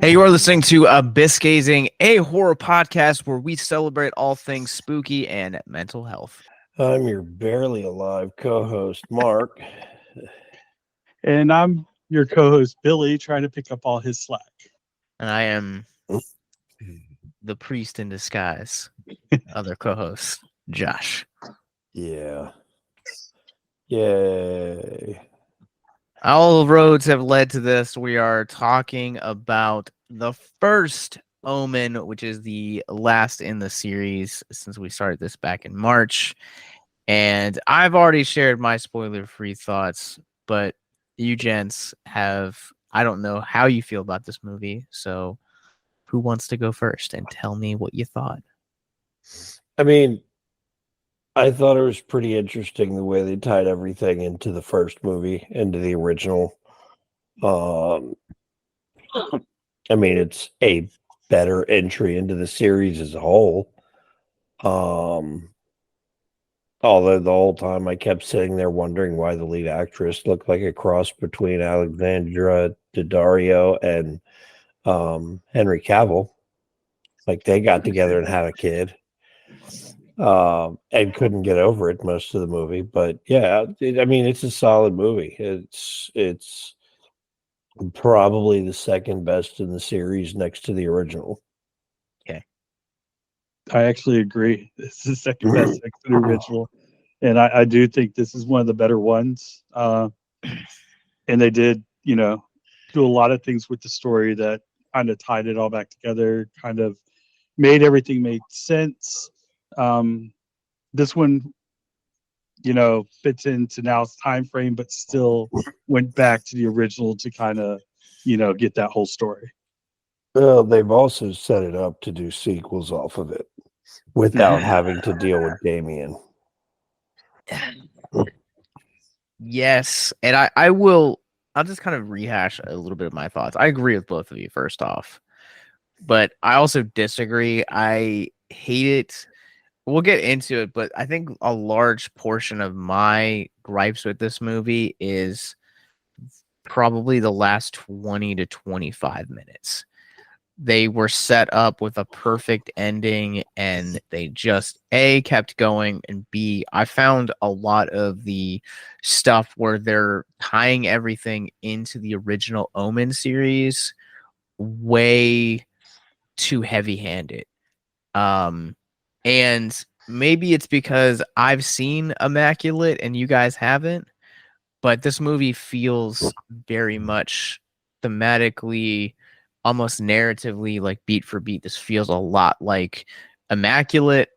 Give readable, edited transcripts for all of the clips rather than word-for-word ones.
Hey, you are listening to Abyss Gazing, a horror podcast where we celebrate all things spooky and mental health. I'm your barely alive co-host, Mark. And I'm your co-host, Billy, trying to pick up all his slack. And I am the priest in disguise, other co-host, Josh. Yeah. Yay. All roads have led to this. We are talking about the first Omen, which is the last in the series since we started this back in March. And I've already shared my spoiler-free thoughts, but you gents have, I don't know how you feel about this movie. So who wants to go first and tell me what you thought? I mean, I thought it was pretty interesting the way they tied everything into the first movie, into the original. I mean, it's a better entry into the series as a whole. Although the whole time I kept sitting there wondering why the lead actress looked like a cross between Alexandra Daddario and Henry Cavill. Like they got together and had a kid. And couldn't get over it most of the movie. But yeah, I mean, it's a solid movie. It's probably the second best in the series next to the original. Okay. I actually agree. This is the second best next to the original. And I do think this is one of the better ones. And they did, do a lot of things with the story that kind of tied it all back together, kind of made everything make sense. This one, fits into now's time frame, but still went back to the original to kind of, get that whole story. Well, they've also set it up to do sequels off of it without having to deal with Damien. Yes, and I'll just kind of rehash a little bit of my thoughts. I agree with both of you, first off, but I also disagree. I hate it. We'll get into it, but I think a large portion of my gripes with this movie is probably the last 20 to 25 minutes. They were set up with a perfect ending and they just kept going, and B, I found a lot of the stuff where they're tying everything into the original Omen series way too heavy-handed. And maybe it's because I've seen Immaculate and you guys haven't, but this movie feels very much thematically, almost narratively, like beat for beat. This feels a lot like Immaculate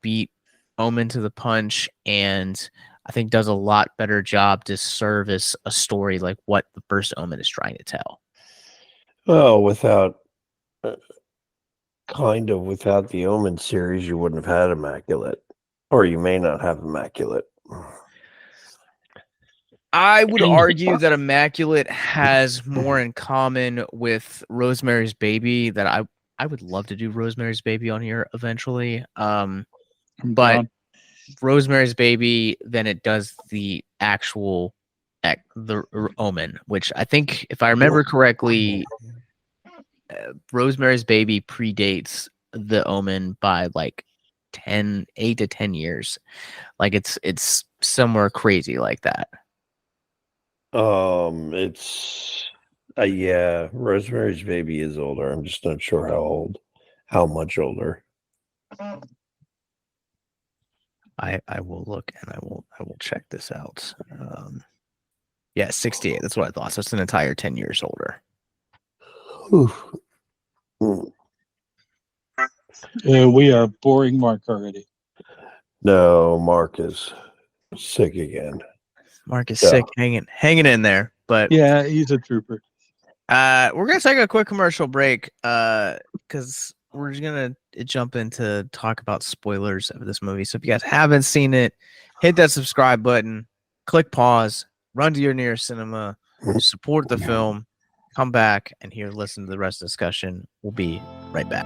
beat Omen to the punch, and I think does a lot better job to serve as a story like what the first Omen is trying to tell. Well, without the Omen series, you wouldn't have had Immaculate, or you may not have Immaculate. I would argue that Immaculate has more in common with Rosemary's Baby. That I would love to do Rosemary's Baby on here eventually. But Rosemary's Baby, then it does the actual the Omen, which I think, if I remember correctly, Rosemary's Baby predates the Omen by like 8 to 10 years. Like it's somewhere crazy like that. It's yeah, Rosemary's Baby is older. I'm just not sure how much older. I will look and I will check this out. Yeah, 68. That's what I thought. So it's an entire 10 years older. We are boring Mark already. No, Mark is sick again. Mark is sick, hanging in there. But yeah, he's a trooper. We're gonna take a quick commercial break because we're just gonna jump into talk about spoilers of this movie. So if you guys haven't seen it, hit that subscribe button, click pause, run to your nearest cinema, support the film, come back and listen to the rest of the discussion. We'll be right back.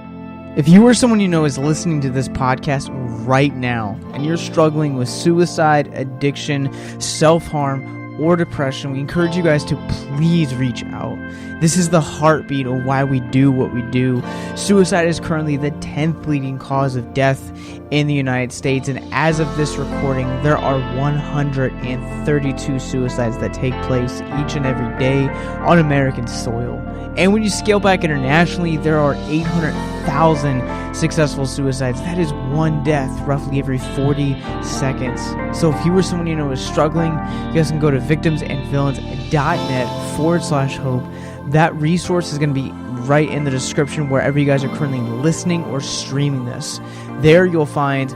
If you or someone you know is listening to this podcast right now and you're struggling with suicide, addiction, self-harm, or depression, we encourage you guys to please reach out. This is the heartbeat of why we do what we do. Suicide is currently the 10th leading cause of death in the United States, and as of this recording, there are 132 suicides that take place each and every day on American soil. And when you scale back internationally, there are 800,000 successful suicides. That is one death roughly every 40 seconds. So if you or someone you know is struggling, you guys can go to victimsandvillains.net/hope. That resource is going to be right in the description wherever you guys are currently listening or streaming this. There you'll find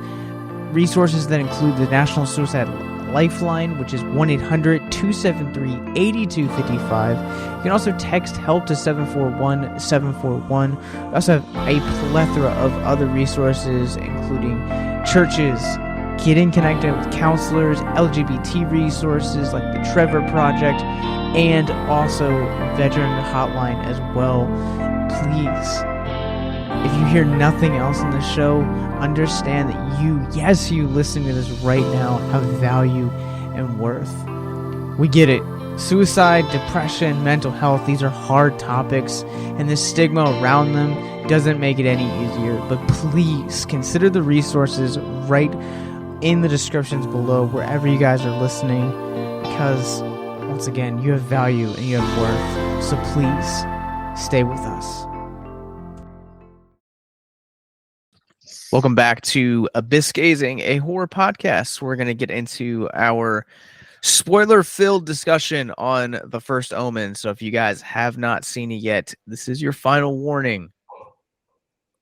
resources that include the National Suicide Lifeline, which is 1-800-273-8255. You can also text HELP to 741-741. We also have a plethora of other resources, including churches, getting connected with counselors, LGBT resources like the Trevor Project, and also veteran hotline as well. Please, if you hear nothing else in the show, understand that you listening to this right now, have value and worth. We get it. Suicide, depression, mental health, these are hard topics, and the stigma around them doesn't make it any easier. But please consider the resources right in the descriptions below wherever you guys are listening, because once again, you have value and you have worth. So please stay with us. Welcome back to Abyss Gazing, a horror podcast. We're going to get into our spoiler-filled discussion on The First Omen. So if you guys have not seen it yet, this is your final warning.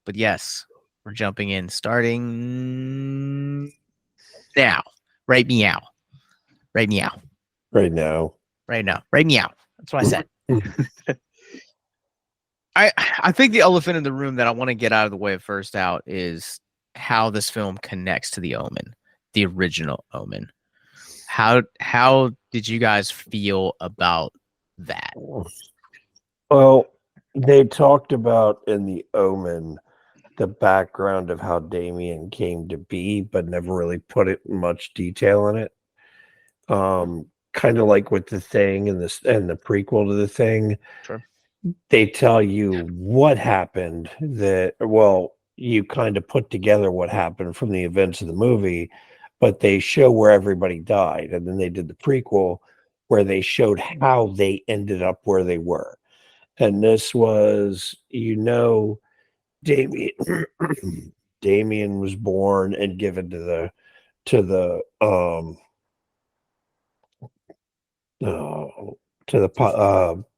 But yes, we're jumping in, starting now. Right meow. Right meow. Right now. Right now. Right meow. That's what I said. I think the elephant in the room that I want to get out of the way first out is how this film connects to the Omen, the original Omen. How did you guys feel about that? Well, they talked about in the Omen the background of how Damien came to be, but never really put it much detail in it. Kind of like with the Thing and the prequel to the Thing. Sure. They tell you what happened, you kind of put together what happened from the events of the movie, but they show where everybody died. And then they did the prequel where they showed how they ended up where they were. And this was, Damien, Damien was born and given to the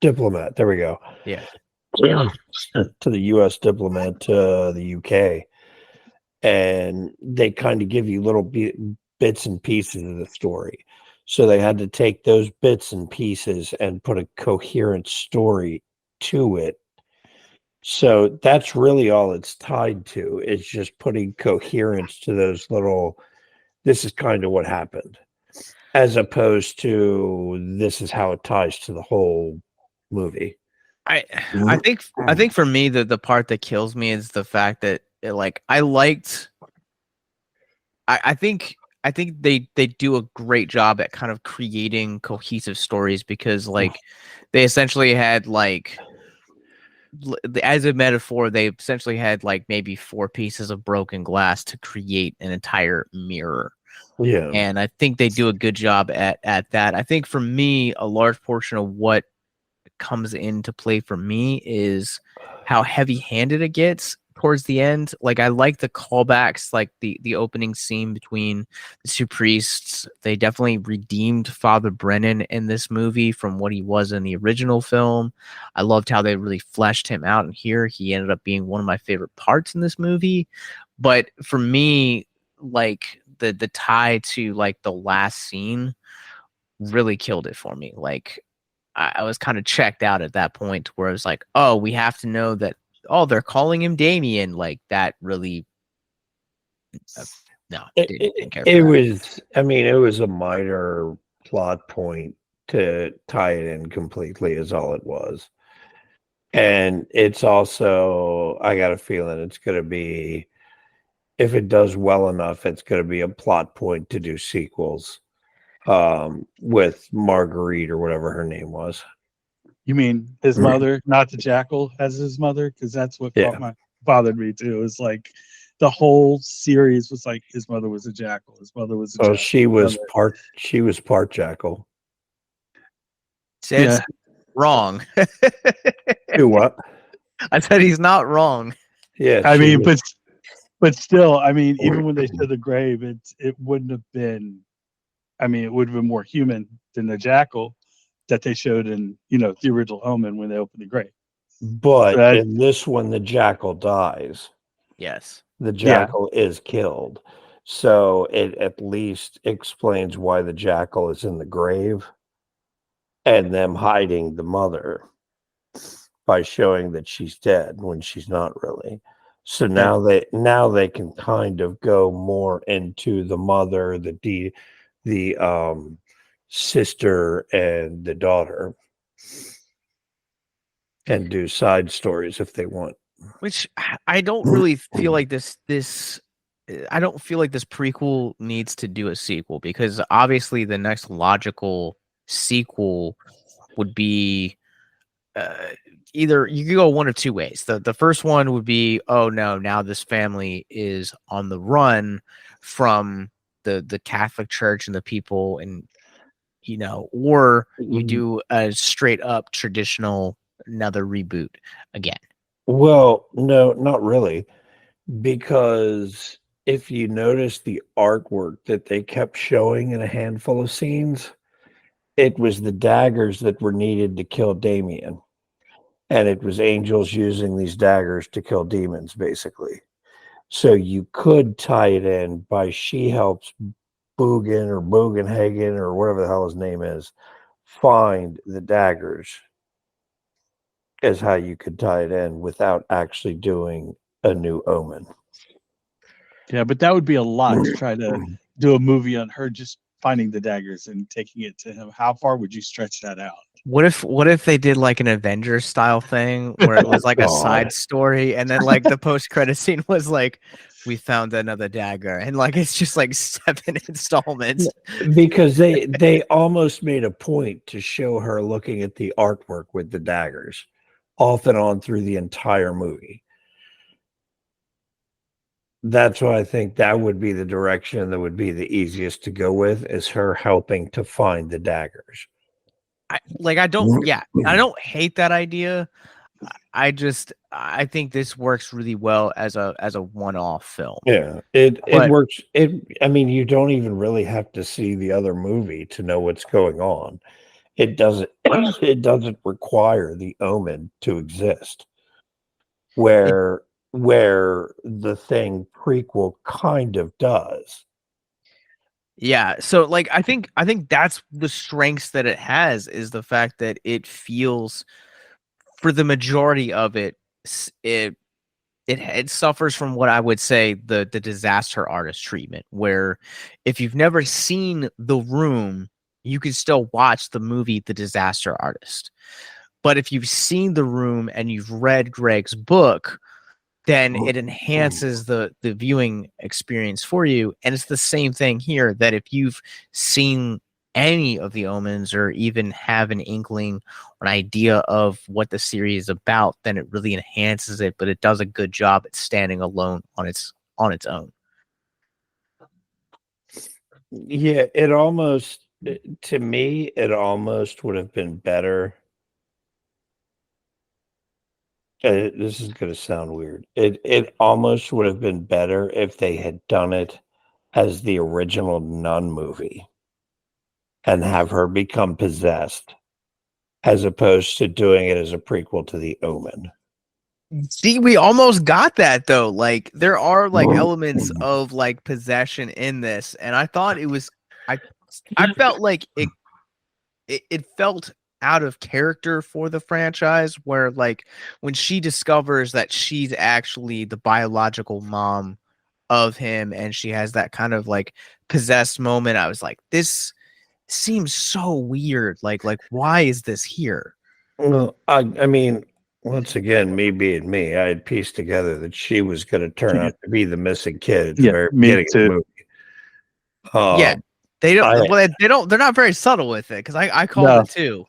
diplomat. There we go. Yeah. To the U.S. diplomat to the UK, and they kind of give you little bits and pieces of the story. So they had to take those bits and pieces and put a coherent story to it. So that's really all it's tied to. It's just putting coherence to those little. This is kind of what happened, as opposed to this is how it ties to the whole movie. I think for me the part that kills me is the fact that I think they do a great job at kind of creating cohesive stories, because they essentially had as a metaphor, they essentially had maybe 4 pieces of broken glass to create an entire mirror. Yeah. And I think they do a good job at that. I think for me, a large portion of what comes into play for me is how heavy-handed it gets towards the end. I like the callbacks, the opening scene between the 2 priests. They definitely redeemed Father Brennan in this movie from what he was in the original film. I loved how they really fleshed him out, and here he ended up being one of my favorite parts in this movie. But for me, the tie to the last scene really killed it for me. I was kind of checked out at that point, where I was like, oh, we have to know that, oh, they're calling him Damien. That really, no, didn't care for that. It was a minor plot point to tie it in completely, is all it was. And it's also, I got a feeling it's going to be, if it does well enough, it's going to be a plot point to do sequels. with Marguerite or whatever her name was. You mean his mother, not the jackal, as his mother? Because that's what bothered me too. It's like the whole series was like his mother was a jackal. His mother was a Oh, jackal. she was part jackal. It's wrong. Do what? I said he's not wrong. Yeah, I mean, but still, I mean, even when they showed the grave, it wouldn't have been. I mean, it would have been more human than the jackal that they showed in the original Omen when they opened the grave. But in this one, the jackal dies. Yes. The jackal is killed. So it at least explains why the jackal is in the grave and them hiding the mother by showing that she's dead when she's not really. So now they can kind of go more into the mother, the sister and the daughter, and do side stories if they want. Which I don't really feel like this I don't feel like this prequel needs to do a sequel, because obviously the next logical sequel would be either you could go one of two ways. The first one would be, oh no, now this family is on the run from the Catholic Church and the people, and or you do a straight up traditional another reboot again. Well, no, not really, because if you notice the artwork that they kept showing in a handful of scenes, it was the daggers that were needed to kill Damien. And it was angels using these daggers to kill demons, basically. So you could tie it in by she helps Bugenhagen or whatever the hell his name is find the daggers, is how you could tie it in without actually doing a new Omen. Yeah, but that would be a lot to try to do a movie on her just finding the daggers and taking it to him. How far would you stretch that out? What if they did like an Avengers style thing where it was like a side story, and then like the post credit scene was like, we found another dagger, and like it's just like 7 installments. Because they almost made a point to show her looking at the artwork with the daggers off and on through the entire movie. That's why I think that would be the direction that would be the easiest to go with, is her helping to find the daggers. I don't hate that idea. I think this works really well as a one-off film. Yeah, it works. I mean, you don't even really have to see the other movie to know what's going on. It doesn't require the Omen to exist. Where the Thing prequel kind of does. Yeah, so like I think that's the strengths that it has, is the fact that it feels, for the majority of it suffers from what I would say the disaster artist treatment, where if you've never seen The Room, you can still watch the movie The Disaster Artist. But if you've seen The Room and you've read Greg's book, then it enhances the viewing experience for you. And it's the same thing here, that if you've seen any of the Omens or even have an inkling or an idea of what the series is about, then it really enhances it, but it does a good job at standing alone on its own. Yeah, to me, it almost would have been better. This is going to sound weird. It almost would have been better if they had done it as the original Nun movie and have her become possessed, as opposed to doing it as a prequel to the Omen. See, we almost got that though. Like there are like elements of like possession in this, and I thought it was I felt like it felt out of character for the franchise, where like when she discovers that she's actually the biological mom of him and she has that kind of like possessed moment, I was like, this seems so weird. Like why is this here? Well, I mean, once again, me being me, I had pieced together that she was going to turn out to be the missing kid at the very beginning of the movie. Yeah. They don't. I- Well, they don't. They're not very subtle with it because I called No. it too.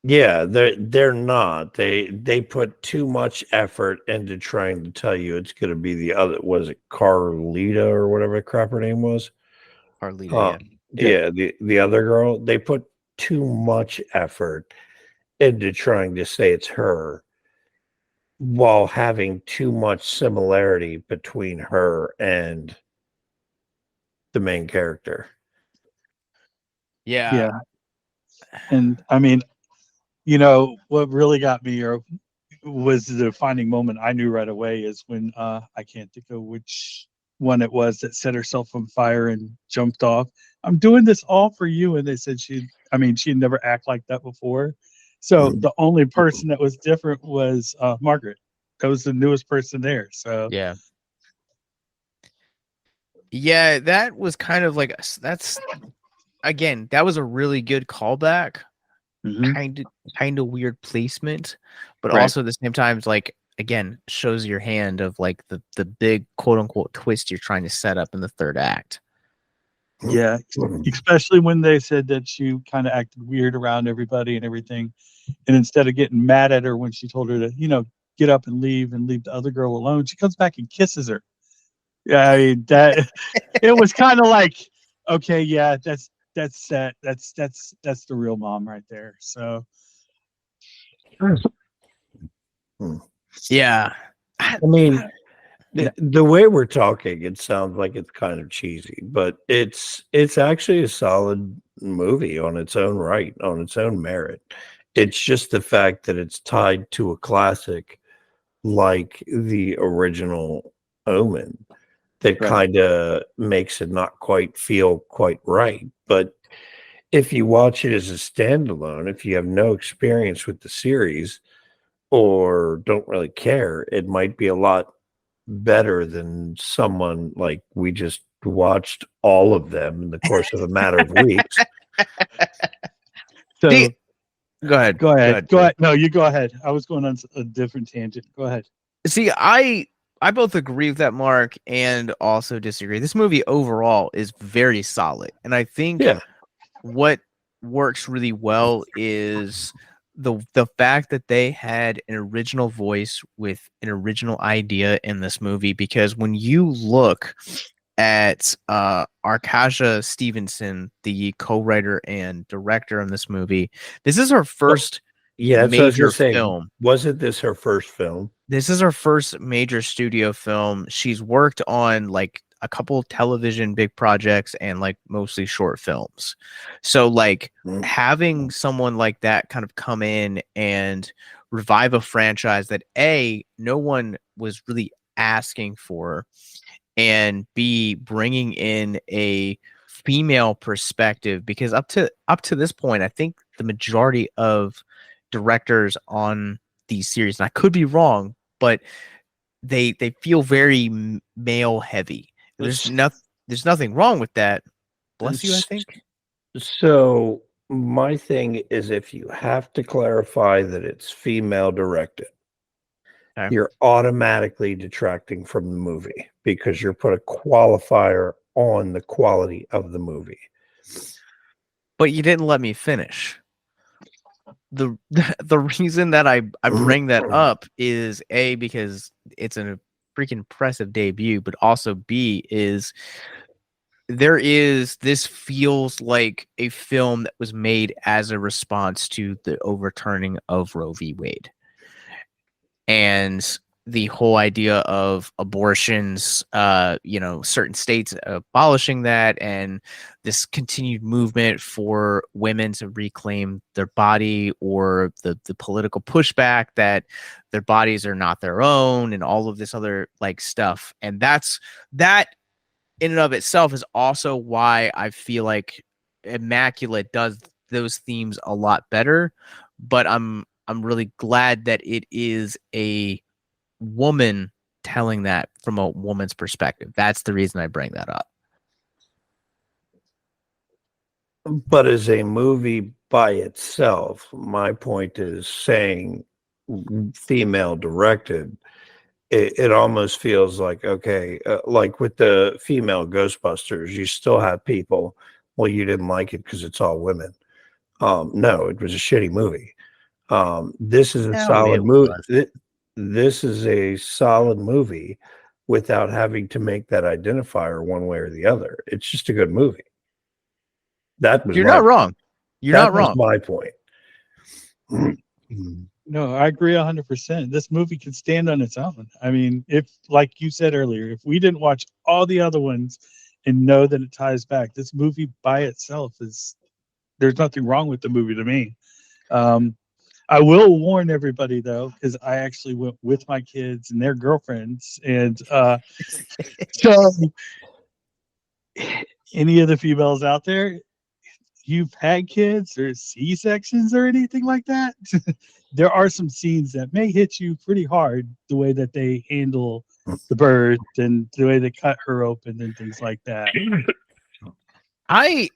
Yeah, they're not. They put too much effort into trying to tell you it's going to be the other. Was it Carlita or whatever crap her name was? Carlita, Yeah, the other girl. They put too much effort into trying to say it's her, while having too much similarity between her and the main character. yeah. Yeah. And I mean, you know, what really got me was the defining moment I knew right away is when I can't think of which one it was that set herself on fire and jumped off. I'm doing this all for you. And they said she'd never act like that before. So the only person that was different was Margaret. That was the newest person there. So Yeah. Yeah, that was kind of like that's again, that was a really good callback. mhm. Kind of weird placement, but Right. also at the same time, it's like again shows your hand of like the big quote unquote twist you're trying to set up in the third act. Yeah, especially when they said that she kind of acted weird around everybody and everything. And instead of getting mad at her when she told her to, get up and leave the other girl alone, she comes back and kisses her. Yeah, I mean that it was kind of like, okay, yeah, that's the real mom right there. So Yeah, I mean, the way we're talking, it sounds like it's kind of cheesy, but it's actually a solid movie on its own right, on its own merit. It's just the fact that it's tied to a classic like the original Omen that right. kind of makes it not quite feel quite right. But if you watch it as a standalone, if you have no experience with the series or don't really care, it might be a lot better than someone like we just watched all of them in the course of a matter of weeks. So See, go ahead. go ahead. Go Drew. ahead. No, you go ahead. I was going on a different tangent. Go ahead. See, I both agree with that, Mark, and also disagree. This movie overall is very solid, and I think Yeah. what works really well is the fact that they had an original voice with an original idea in this movie. Because when you look at Arkasha Stevenson, the co-writer and director on this movie, this is her first Yeah, that's what I was major gonna say. film. Wasn't this her first film? This is her first major studio film. She's worked on like a couple television big projects and like mostly short films. So like having someone like that kind of come in and revive a franchise that A, no one was really asking for, and B, bringing in a female perspective, because up to this point, I think the majority of directors on these series, and I could be wrong, but they feel very male heavy. There's nothing wrong with that. Bless you, I think. So my thing is, if you have to clarify that it's female directed, Okay. you're automatically detracting from the movie because you're put a qualifier on the quality of the movie. But you didn't let me finish. The reason that I bring that up is A, because it's a freaking impressive debut, but also B is this feels like a film that was made as a response to the overturning of Roe v. Wade. And the whole idea of abortions, certain states abolishing that, and this continued movement for women to reclaim their body, or the political pushback that their bodies are not their own, and all of this other like stuff. And that in and of itself is also why I feel like Immaculate does those themes a lot better. But I'm really glad that it is a woman telling that from a woman's perspective. That's the reason I bring that up. But as a movie by itself, my point is saying female directed, it almost feels like, okay, like with the female Ghostbusters, you still have people well, you didn't like it because it's all women. No, it was a shitty movie. This is a No, solid it movie. wasn't. This is a solid movie without having to make that identifier one way or the other. It's just a good movie. That was You're my not wrong. You're that not was wrong. my point. No, I agree 100%. This movie could stand on its own. I mean, if, like you said earlier, if we didn't watch all the other ones and know that it ties back, this movie by itself is, there's nothing wrong with the movie to me. I will warn everybody though, because I actually went with my kids and their girlfriends, and so any of the females out there, you've had kids or C-sections or anything like that, there are some scenes that may hit you pretty hard, the way that they handle the birth and the way they cut her open and things like that. I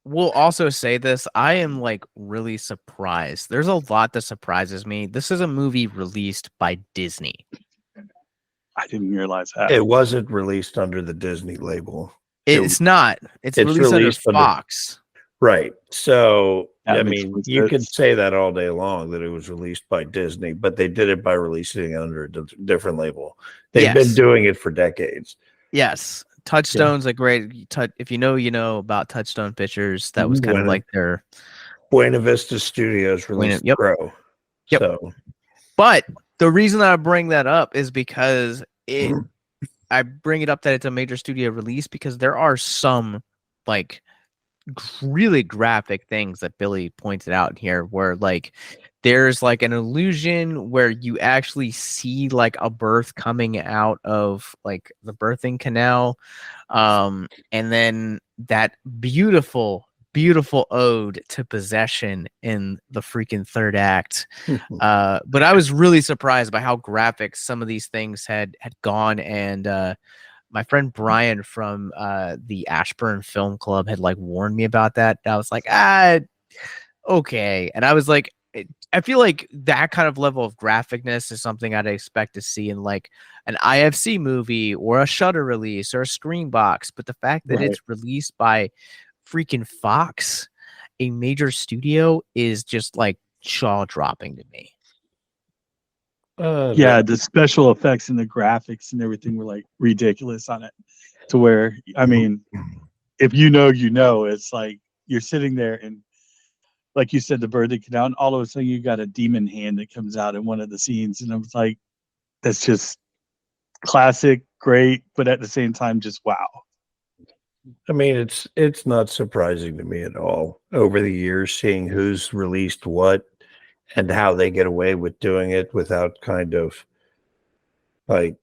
will also say this. I am like really surprised. There's a lot that surprises me. This is a movie released by Disney. I didn't realize that. It wasn't released under the Disney label. It's not. It's it's released under released under- Fox. Right. So, That I makes mean, more you could sense. say that all day long that it was released by Disney, but they did it by releasing it under a different label. They've been Yes. doing it for decades. Yes. Touchstone's a great if you know about Touchstone Pictures, that was kind of like their Buena Vista Studios released Yep. Crow. Yep. So, But the reason I bring that up is because I bring it up that it's a major studio release because there are some like really graphic things that Billy pointed out here where like there's like an illusion where you actually see like a birth coming out of like the birthing canal, and then that beautiful ode to possession in the freaking third act. But I was really surprised by how graphic some of these things had gone, and my friend Brian from the Ashburn Film Club had like warned me about that. I was like, okay. And I was like, I feel like that kind of level of graphicness is something I'd expect to see in like an IFC movie or a Shudder release or a Screenbox. But the fact that it's released by freaking Fox, a major studio, is just like jaw dropping to me. Yeah, the special effects and the graphics and everything were like ridiculous on it, to where, I mean, if you know, it's like you're sitting there and like you said, the bird that came out, and all of a sudden you got a demon hand that comes out in one of the scenes, and I was like, that's just classic, great, but at the same time, just wow. I mean, it's not surprising to me at all over the years seeing who's released what and how they get away with doing it without kind of like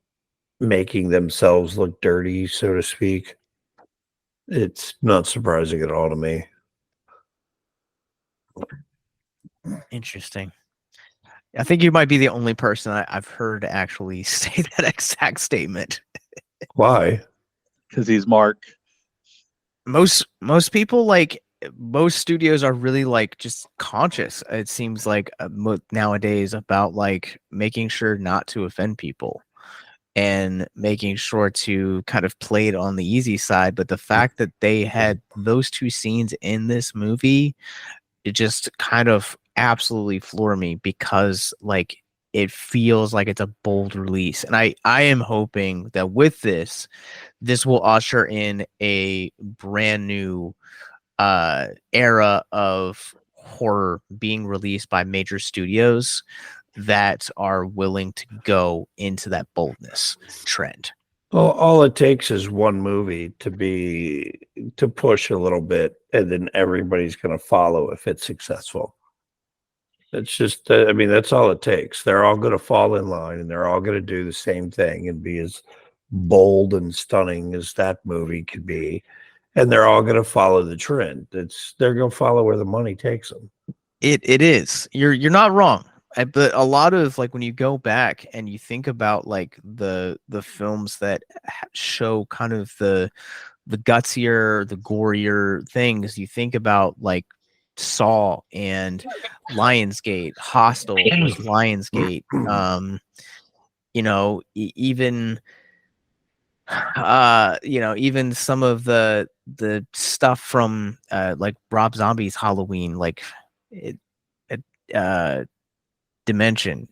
making themselves look dirty, so to speak. It's not surprising at all to me. Interesting. I think you might be the only person I've heard actually say that exact statement. Why? Because he's Mark. Most people, like most studios, are really like just conscious. It seems like nowadays about like making sure not to offend people and making sure to kind of play it on the easy side. But the fact that they had those two scenes in this movie, it just kind of absolutely floored me because like it feels like it's a bold release. And I am hoping that with this will usher in a brand new era of horror being released by major studios that are willing to go into that boldness trend. Well, all it takes is one movie to push a little bit, and then everybody's going to follow if it's successful. It's just, I mean, that's all it takes. They're all going to fall in line, and they're all going to do the same thing and be as bold and stunning as that movie could be, and they're all going to follow the trend. They're going to follow where the money takes them. It is. You're not wrong. But a lot of like when you go back and you think about like the films that show kind of the gutsier, the gorier things, you think about like Saw and Lionsgate. Hostel was Lionsgate. You know, even even some of the stuff from like Rob Zombie's Halloween, like it, Dimension,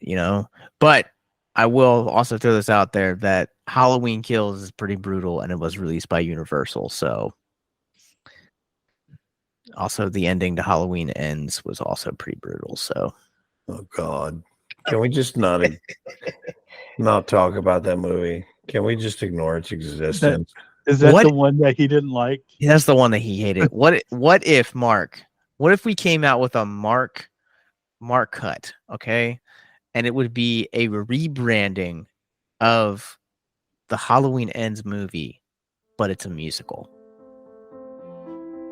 But I will also throw this out there that Halloween Kills is pretty brutal, and it was released by Universal. So, also the ending to Halloween Ends was also pretty brutal. So, Oh God, can we just not talk about that movie? Can we just ignore its existence? Is that What? the one that he didn't like? That's the one that he hated. What if Mark? What if we came out with a Mark cut? Okay, and it would be a rebranding of the Halloween Ends movie, but it's a musical.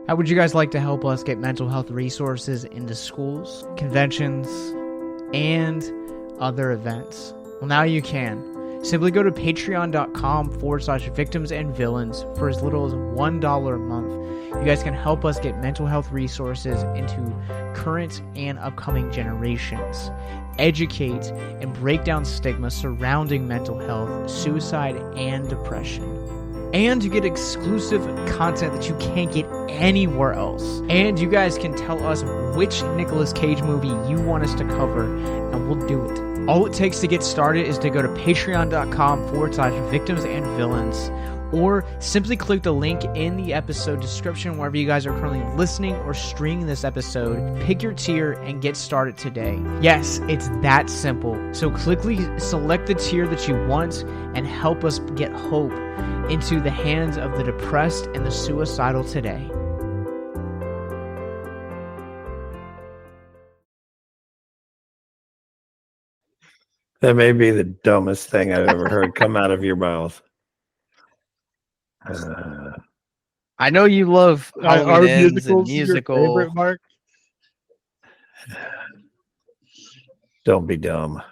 How would you guys like to help us get mental health resources into schools, conventions, and other events? Well, now you can. Simply go to patreon.com/victims and villains for as little as $1 a month. You guys can help us get mental health resources into current and upcoming generations, educate and break down stigma surrounding mental health, suicide, and depression. And you get exclusive content that you can't get anywhere else. And you guys can tell us which Nicolas Cage movie you want us to cover, and we'll do it. All it takes to get started is to go to patreon.com/victims and villains, or simply click the link in the episode description wherever you guys are currently listening or streaming this episode. Pick your tier and get started today. Yes, it's that simple. So quickly select the tier that you want and help us get hope into the hands of the depressed and the suicidal today. That may be the dumbest thing I've ever heard come out of your mouth. I know you love Are Halloween Ends and musicals your musical. favorite, Mark? Don't be dumb.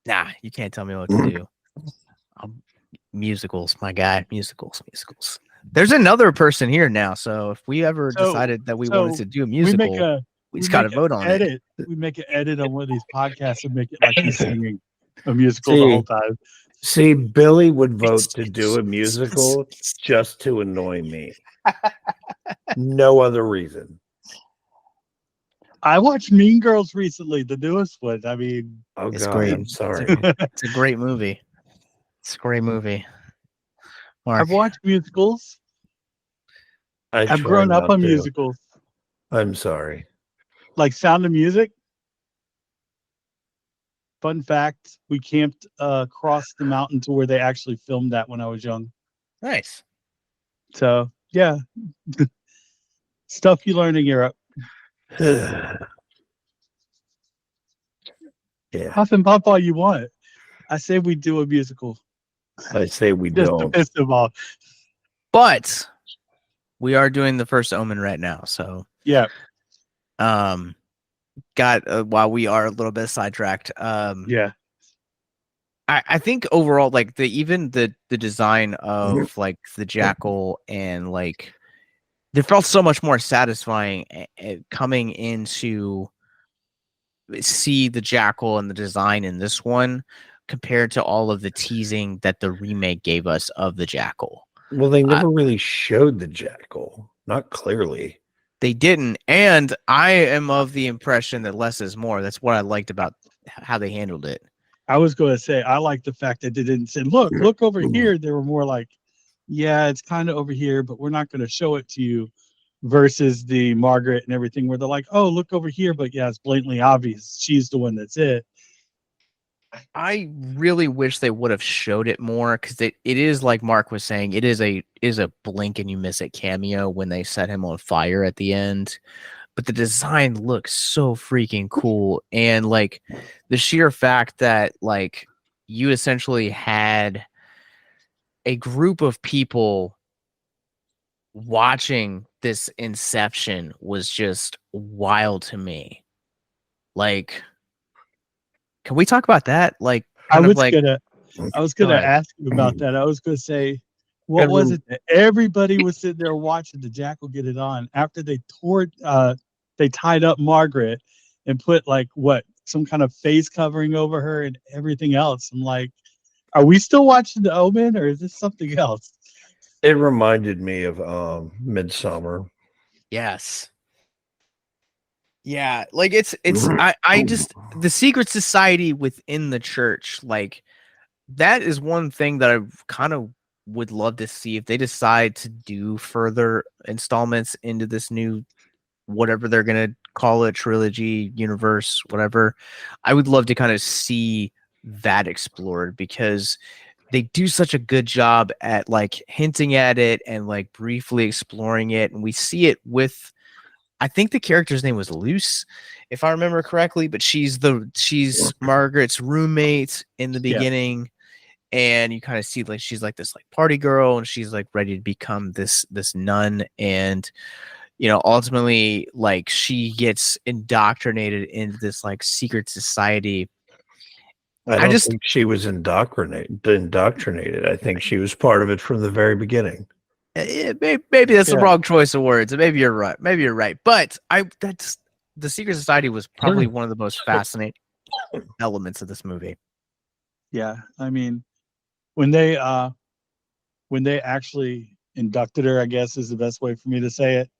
Nah, you can't tell me what to do. Musicals, my guy. Musicals. There's another person here now, so if we ever decided that we wanted to do a musical, we just got to vote on it. We make an edit on one of these podcasts and make it like he's singing a musical the whole time. See, Billy would vote to do a musical just to annoy me. No other reason. I watched Mean Girls recently, the newest one. I mean, Oh, It's God, great. I'm sorry. It's a great movie. It's a great movie. Mark, I've watched musicals. I've try grown up not on to. musicals, I'm sorry. like Sound of Music. Fun fact: we camped across the mountain to where they actually filmed that when I was young. nice. So yeah, stuff you learn in Europe. Yeah. Huff and puff all you want. I say we do a musical I say we just to don't. piss them off. But we are doing the first Omen right now, so Yeah, while we are a little bit sidetracked, yeah. I think overall, like the design of like the jackal and like it felt so much more satisfying coming into see the jackal and the design in this one compared to all of the teasing that the remake gave us of the jackal. Well, they never really showed the jackal. Not clearly. They didn't, and I am of the impression that less is more. That's what I liked about how they handled it. I was going to say I like the fact that they didn't say, "Look over here." They were more like, "Yeah, it's kind of over here, but we're not going to show it to you." Versus the Margaret and everything, where they're like, "Oh, look over here," but yeah, it's blatantly obvious she's the one that's it. I really wish they would have showed it more because it is like Mark was saying, it is a blink and you miss it cameo when they set him on fire at the end. But the design looks so freaking cool, and like the sheer fact that like you essentially had a group of people watching this inception was just wild to me. Like, can we talk about that? Like, I was like, gonna Go ahead. ask you about that. I was gonna say, what was it that everybody was sitting there watching the jackal get it on after they they tied up Margaret and put like some kind of face covering over her and everything else. I'm like, Are we still watching The Omen, or is this something else? It reminded me of Midsummer. Yes. Yeah, like I just the secret society within the church, like that is one thing that I kind of would love to see if they decide to do further installments into this new whatever they're gonna call it, trilogy, universe, whatever. I would love to kind of see that explored because they do such a good job at like hinting at it and like briefly exploring it, and we see it with I think the character's name was Luce, if I remember correctly, but she's Margaret's roommate in the Yeah. beginning, and you kind of see like she's like this like party girl, and she's like ready to become this nun, and ultimately like she gets indoctrinated into this like secret society. I I don't just think she was indoctrinated. I think she was part of it from the very beginning. maybe that's the Yeah. wrong choice of words. Maybe you're right. Maybe you're right. But that's the secret society was probably one of the most fascinating elements of this movie. Yeah. I mean, when they actually inducted her, I guess is the best way for me to say it.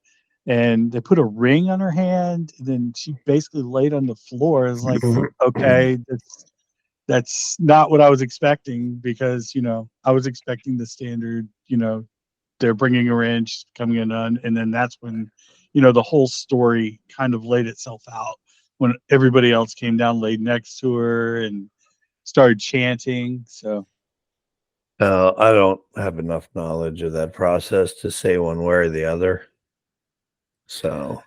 And they put a ring on her hand, and then she basically laid on the floor. It's like, okay, that's not what I was expecting, because I was expecting the standard, they're bringing her in, she's becoming a nun, and then that's when the whole story kind of laid itself out, when everybody else came down, laid next to her, and started chanting. So I don't have enough knowledge of that process to say one way or the other. So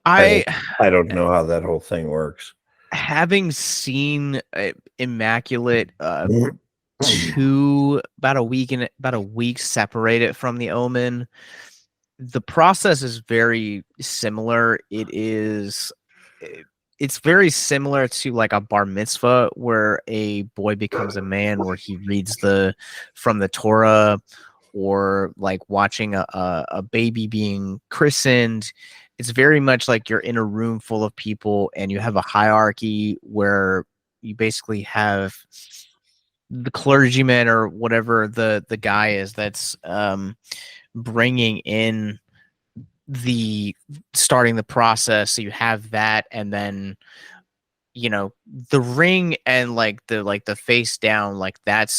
I I don't know how that whole thing works. having seen Immaculate about a week separated from the Omen, the process is very similar. It's very similar to like a bar mitzvah where a boy becomes a man, where he reads from the Torah, or like watching a baby being christened. It's very much like you're in a room full of people and you have a hierarchy where you basically have the clergyman or whatever the guy is that's bringing in the starting the process. So you have that, and then the ring and like the face down, like that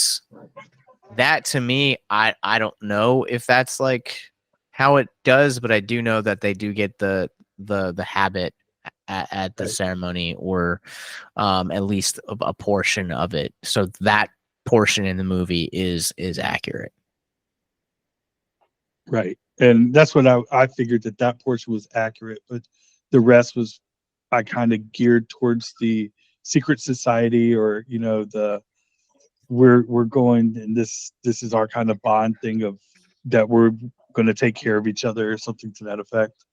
to me, I don't know if that's like how it does, but I do know that they do get the habit at the ceremony, or at least a portion of it. So that portion in the movie is accurate. right, and that's what I figured, that portion was accurate, but the rest was, I kind of geared towards the secret society, or the we're going, and this is our kind of bond thing, of that we're going to take care of each other, or something to that effect.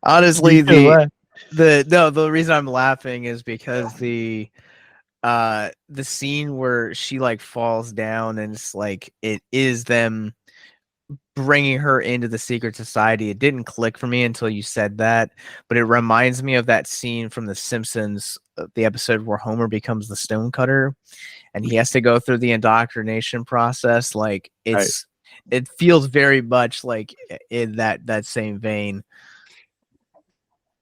Honestly, You can laugh. the reason I'm laughing is because the scene where she like falls down, and it's like it is them bringing her into the secret society. It didn't click for me until you said that, but it reminds me of that scene from The Simpsons, the episode where Homer becomes the stonecutter and he has to go through the indoctrination process. Like it feels very much like in that same vein.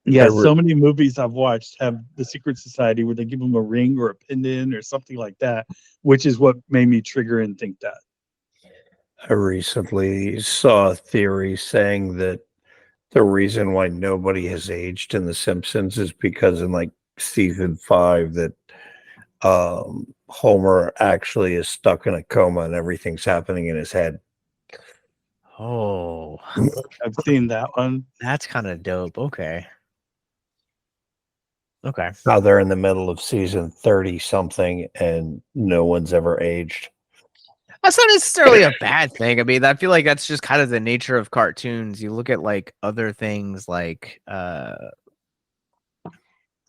Yeah, so many movies I've watched have the secret society where they give them a ring or a pendant or something like that, which is what made me trigger and think that. I recently saw a theory saying that the reason why nobody has aged in The Simpsons is because in like season 5 that Homer actually is stuck in a coma and everything's happening in his head. Oh, I've seen that one. that's kind of dope. Okay. Now they're in the middle of season 30 something and no one's ever aged. That's not necessarily a bad thing. I mean, I feel like that's just kind of the nature of cartoons. You look at like other things like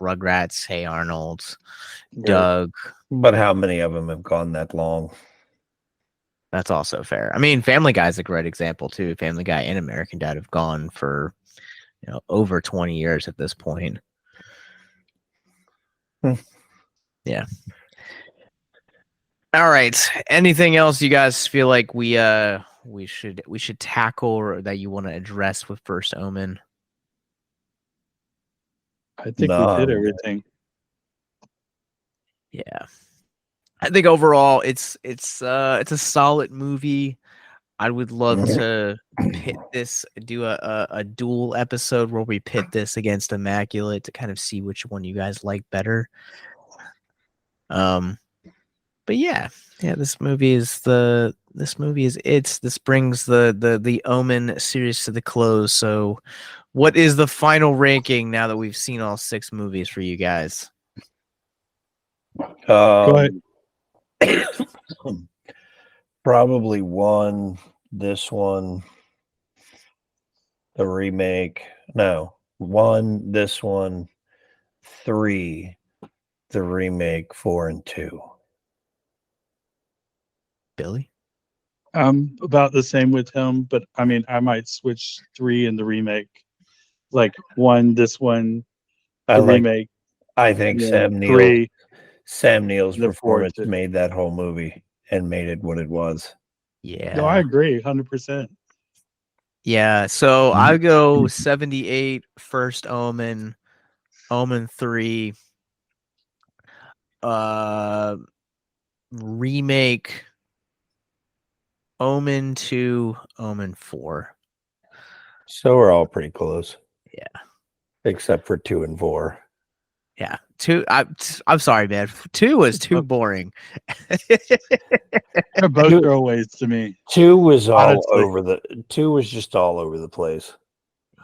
Rugrats, Hey Arnold, Doug. But how many of them have gone that long? That's also fair. I mean, Family Guy is a great example too. Family Guy and American Dad have gone for over 20 years at this point. Yeah. All right. Anything else you guys feel like we should tackle or that you want to address with First Omen? I think we No, did everything. Yeah. I think overall it's a solid movie. I would love to pit this, do a dual episode where we pit this against Immaculate to kind of see which one you guys like better. But yeah, this movie is it. This brings the Omen series to the close. So, what is the final ranking now that we've seen all 6 movies for you guys? Go ahead. Probably 1, this one, the remake. No, 1, this one, 3, the remake, 4 and 2. Billy? I'm about the same with him, but I mean, I might switch 3 in the remake. Like 1, this one, the remake. I think Yeah, 3, Sam Neill's the 4 performance too. made that whole movie and made it what it was. Yeah. No, I agree, 100%. Yeah, so I go 78, First Omen, Omen 3, remake, Omen 2, Omen 4. So we're all pretty close. Yeah. Except for 2 and 4. Yeah. 2 I'm sorry, man. 2 was too boring. They're both throwaways to me. 2 was Honestly. 2 was just all over the place.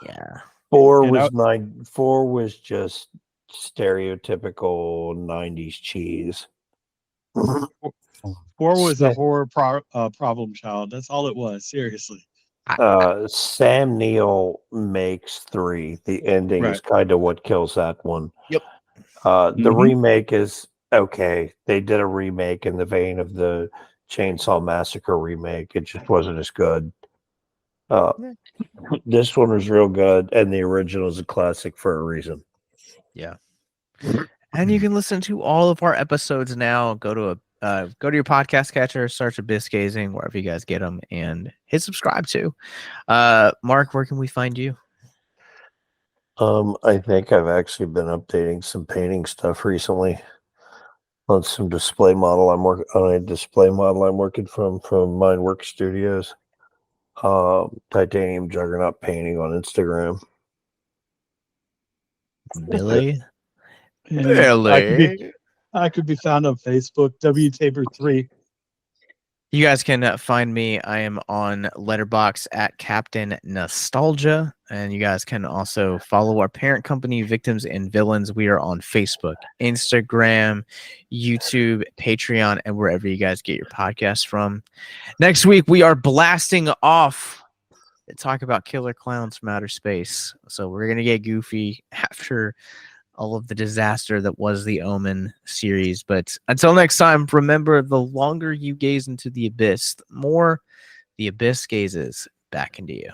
Yeah. 4 And was 4 was just stereotypical 90s cheese. 4 was a horror problem child. That's all it was. Seriously. Sam Neill makes 3. The ending is kind of what kills that one. Yep. The remake is okay. They did a remake in the vein of the Chainsaw Massacre remake. It just wasn't as good. This one was real good, and the original is a classic for a reason. Yeah. And you can listen to all of our episodes now. Go to your podcast catcher, search Abyss Gazing, wherever you guys get them, and hit subscribe too. Mark, where can we find you? I think I've actually been updating some painting stuff recently on some display model. I'm working on a display model I'm working from Mindwork Studios. Titanium Juggernaut painting on Instagram. Billy. I could be found on Facebook, WTaber3. You guys can find me. I am on Letterboxd at Captain Nostalgia, and you guys can also follow our parent company, Victims and Villains. We are on Facebook, Instagram, YouTube, Patreon, and wherever you guys get your podcasts from. Next week, we are blasting off to talk about killer clowns from outer space. So we're gonna get goofy after all of the disaster that was the Omen series. But until next time, remember, the longer you gaze into the abyss, the more the abyss gazes back into you.